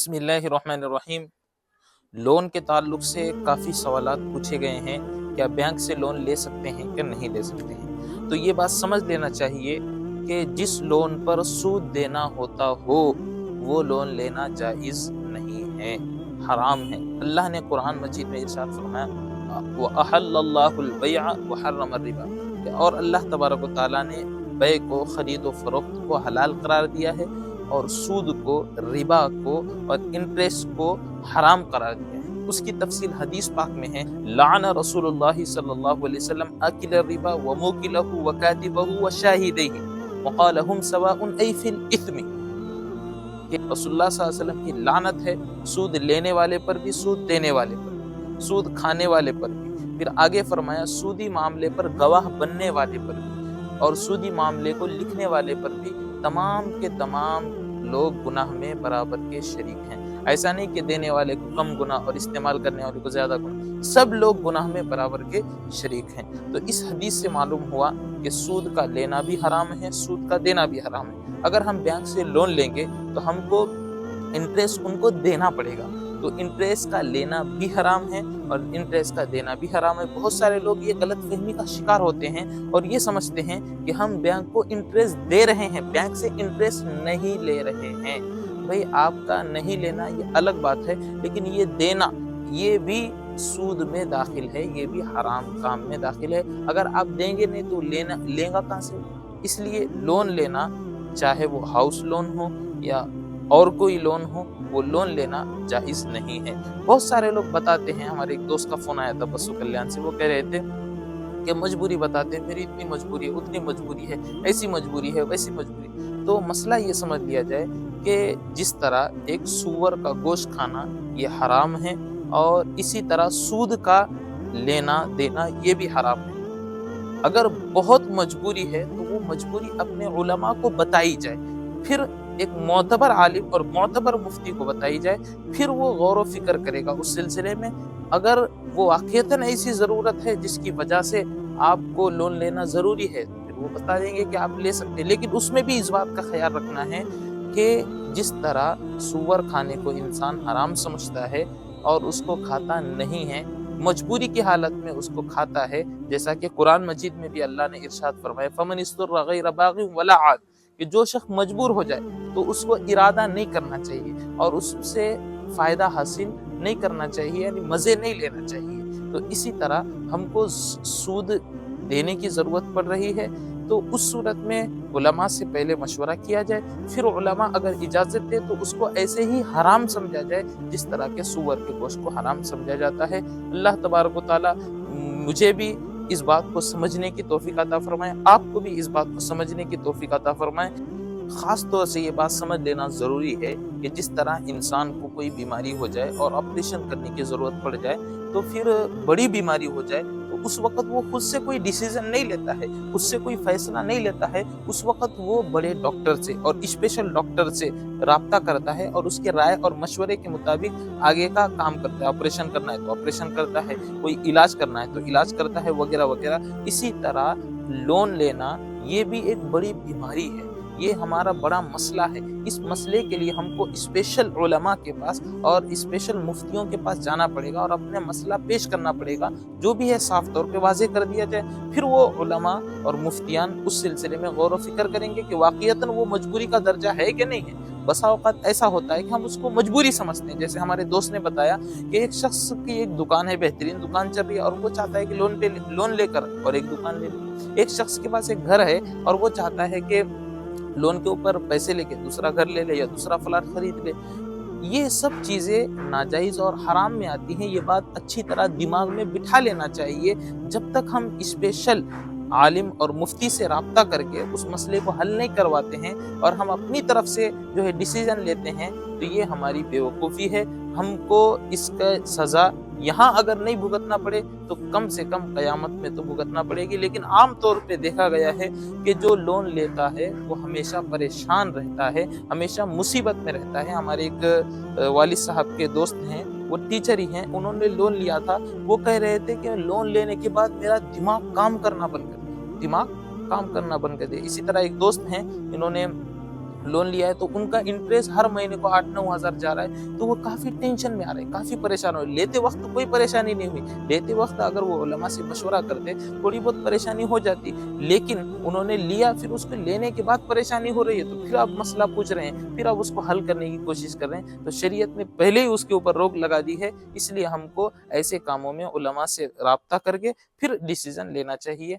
بسم اللہ الرحمن الرحیم۔ لون کے تعلق سے کافی سوالات پوچھے گئے ہیں، کیا بینک سے لون لے سکتے ہیں کہ نہیں لے سکتے ہیں؟ تو یہ بات سمجھ لینا چاہیے کہ جس لون پر سود دینا ہوتا ہو وہ لون لینا جائز نہیں ہے، حرام ہے۔ اللہ نے قرآن مجید میں ارشاد فرمایا وَأَحَلَّ اللَّهُ الْبَيْعَ وَحَرَّمَ الرِّبَا، اور اللہ تبارک و تعالیٰ نے بیع کو، خرید و فروخت کو حلال قرار دیا ہے اور سود کو، ربا کو اور انٹریسٹ کو حرام قرار دیا ہے۔ اس کی تفصیل حدیث پاک میں ہے، لعن رسول اللہ صلی اللہ علیہ وسلم اکل الربا وموکلہ وکاتبہ وشاہدیہ وقال ہم سواء ای فی الاثم، کہ رسول اللہ صلی اللہ علیہ وسلم کی لعنت ہے سود لینے والے پر بھی، سود دینے والے پر بھی، سود کھانے والے پر بھی۔ پھر آگے فرمایا سودی معاملے پر گواہ بننے والے پر بھی اور سودی معاملے کو لکھنے والے پر بھی، تمام کے تمام لوگ گناہ میں برابر کے شریک ہیں۔ ایسا نہیں کہ دینے والے کو کم گناہ اور استعمال کرنے والے کو زیادہ گناہ، سب لوگ گناہ میں برابر کے شریک ہیں۔ تو اس حدیث سے معلوم ہوا کہ سود کا لینا بھی حرام ہے، سود کا دینا بھی حرام ہے۔ اگر ہم بینک سے لون لیں گے تو ہم کو انٹریسٹ ان کو دینا پڑے گا، تو انٹریسٹ کا لینا بھی حرام ہے اور انٹریسٹ کا دینا بھی حرام ہے۔ بہت سارے لوگ یہ غلط فہمی کا شکار ہوتے ہیں اور یہ سمجھتے ہیں کہ ہم بینک کو انٹریسٹ دے رہے ہیں، بینک سے انٹریسٹ نہیں لے رہے ہیں۔ بھئی آپ کا نہیں لینا یہ الگ بات ہے، لیکن یہ دینا یہ بھی سود میں داخل ہے، یہ بھی حرام کام میں داخل ہے۔ اگر آپ دیں گے نہیں تو لیں گا کہاں سے؟ اس لیے لون لینا، چاہے وہ ہاؤس لون ہو یا اور کوئی لون ہو، وہ لون لینا جائز نہیں ہے۔ بہت سارے لوگ بتاتے ہیں، ہمارے ایک دوست کا فون آیا تھا بسو کلیان سے، وہ کہہ رہے تھے کہ مجبوری بتاتے ہیں، میری اتنی مجبوری ہے، اتنی مجبوری ہے، ایسی مجبوری ہے، ویسی مجبوری۔ تو مسئلہ یہ سمجھ لیا جائے کہ جس طرح ایک سور کا گوشت کھانا یہ حرام ہے اور اسی طرح سود کا لینا دینا یہ بھی حرام ہے۔ اگر بہت مجبوری ہے تو وہ مجبوری اپنے علماء کو بتائی جائے، پھر ایک معتبر عالم اور معتبر مفتی کو بتائی جائے، پھر وہ غور و فکر کرے گا اس سلسلے میں۔ اگر وہ واقعتاً ایسی ضرورت ہے جس کی وجہ سے آپ کو لون لینا ضروری ہے، پھر وہ بتا دیں گے کہ آپ لے سکتے ہیں۔ لیکن اس میں بھی اس بات کا خیال رکھنا ہے کہ جس طرح سور کھانے کو انسان حرام سمجھتا ہے اور اس کو کھاتا نہیں ہے، مجبوری کی حالت میں اس کو کھاتا ہے، جیسا کہ قرآن مجید میں بھی اللہ نے ارشاد فرمایا فَمَنِ اسْتُرَّ غَيْرَ بَاغٍ وَلَا عَادٍ، کہ جو شخص مجبور ہو جائے تو اس کو ارادہ نہیں کرنا چاہیے اور اس سے فائدہ حاصل نہیں کرنا چاہیے، یعنی مزے نہیں لینا چاہیے۔ تو اسی طرح ہم کو سود دینے کی ضرورت پڑ رہی ہے تو اس صورت میں علماء سے پہلے مشورہ کیا جائے، پھر علماء اگر اجازت دے تو اس کو ایسے ہی حرام سمجھا جائے جس طرح کے سور کے گوشت کو حرام سمجھا جاتا ہے۔ اللہ تبارک و تعالیٰ مجھے بھی اس بات کو سمجھنے کی توفیق عطا فرمائے، آپ کو بھی اس بات کو سمجھنے کی توفیق عطا فرمائے۔ خاص طور سے یہ بات سمجھ لینا ضروری ہے کہ جس طرح انسان کو کوئی بیماری ہو جائے اور آپریشن کرنے کی ضرورت پڑ جائے، تو پھر بڑی بیماری ہو جائے تو اس وقت وہ خود سے کوئی ڈیسیژن نہیں لیتا ہے، خود سے کوئی فیصلہ نہیں لیتا ہے، اس وقت وہ بڑے ڈاکٹر سے اور اسپیشل ڈاکٹر سے رابطہ کرتا ہے اور اس کے رائے اور مشورے کے مطابق آگے کا کام کرتا ہے۔ آپریشن کرنا ہے تو آپریشن کرتا ہے، کوئی علاج کرنا ہے تو علاج کرتا ہے، وغیرہ وغیرہ۔ اسی طرح لون لینا یہ بھی ایک بڑی بیماری ہے، یہ ہمارا بڑا مسئلہ ہے۔ اس مسئلے کے لیے ہم کو اسپیشل علماء کے پاس اور اسپیشل مفتیوں کے پاس جانا پڑے گا اور اپنے مسئلہ پیش کرنا پڑے گا، جو بھی ہے صاف طور پہ واضح کر دیا جائے۔ پھر وہ علماء اور مفتیان اس سلسلے میں غور و فکر کریں گے کہ واقعتاً وہ مجبوری کا درجہ ہے کہ نہیں ہے۔ بسا اوقات ایسا ہوتا ہے کہ ہم اس کو مجبوری سمجھتے ہیں، جیسے ہمارے دوست نے بتایا کہ ایک شخص کی ایک دکان ہے، بہترین دکان چل رہی ہے اور وہ چاہتا ہے کہ لون لے کر اور ایک دکان لے لے۔ ایک شخص کے پاس ایک گھر ہے اور وہ چاہتا ہے کہ لون کے اوپر پیسے لے کے دوسرا گھر لے لے یا دوسرا فلاٹ خرید لے۔ یہ سب چیزیں ناجائز اور حرام میں آتی ہیں، یہ بات اچھی طرح دماغ میں بٹھا لینا چاہیے۔ جب تک ہم اسپیشل عالم اور مفتی سے رابطہ کر کے اس مسئلے کو حل نہیں کرواتے ہیں اور ہم اپنی طرف سے جو ہے ڈیسیژن لیتے ہیں، تو یہ ہماری بے وقوفی ہے۔ ہم کو اس کا سزا یہاں اگر نہیں بھگتنا پڑے تو کم سے کم قیامت میں تو بھگتنا پڑے گی۔ لیکن عام طور پہ دیکھا گیا ہے کہ جو لون لیتا ہے وہ ہمیشہ پریشان رہتا ہے، ہمیشہ مصیبت میں رہتا ہے۔ ہمارے ایک والد صاحب کے دوست ہیں، وہ ٹیچر ہی ہیں، انہوں نے لون لیا تھا۔ وہ کہہ رہے تھے کہ لون لینے کے بعد میرا دماغ کام کرنا بند کر دیا، دماغ کام کرنا بند کر دیا۔ اسی طرح ایک دوست ہیں، انہوں نے لون لیا ہے تو ان کا انٹرسٹ ہر مہینے کو 8-9 ہزار جا رہا ہے، تو وہ کافی ٹینشن میں آ رہے ہیں، کافی پریشان ہو رہے ہیں۔ لیتے وقت کوئی پریشانی نہیں ہوئی، لیتے وقت اگر وہ علماء سے مشورہ کرتے تھوڑی بہت پریشانی ہو جاتی، لیکن انہوں نے لیا، پھر اس کو لینے کے بعد پریشانی ہو رہی ہے تو پھر آپ مسئلہ پوچھ رہے ہیں، پھر آپ اس کو حل کرنے کی کوشش کر رہے ہیں۔ تو شریعت نے پہلے ہی اس کے اوپر روک لگا دی ہے، اس لیے ہم کو ایسے کاموں میں علماء سے رابطہ کر کے پھر ڈیسیزن لینا چاہیے۔